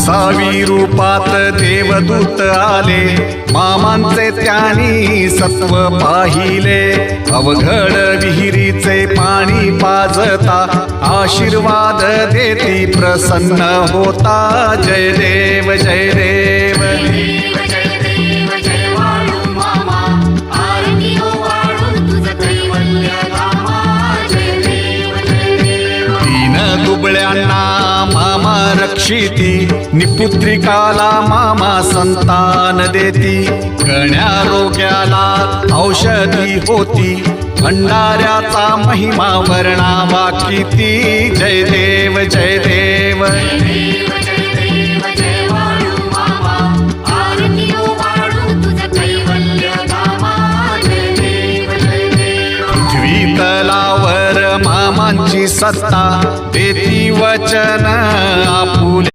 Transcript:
गोसावी रूपात देवदूत आले, मामांचे त्यांनी सत्व पाहिले. अवघड विहिरीचे पाणी पाजता, आशीर्वाद देती प्रसन्न होता. जय देव जय देव. दुबळ्यांना मामा रक्षिती, निपुत्रिकाला मामा संतान देती. गण्या रोग्याला औषधी होती, भंडाऱ्याचा महिमा वर्णावा किती. जय देव जय देव. तलावर मामांची सत्ता, देती वचन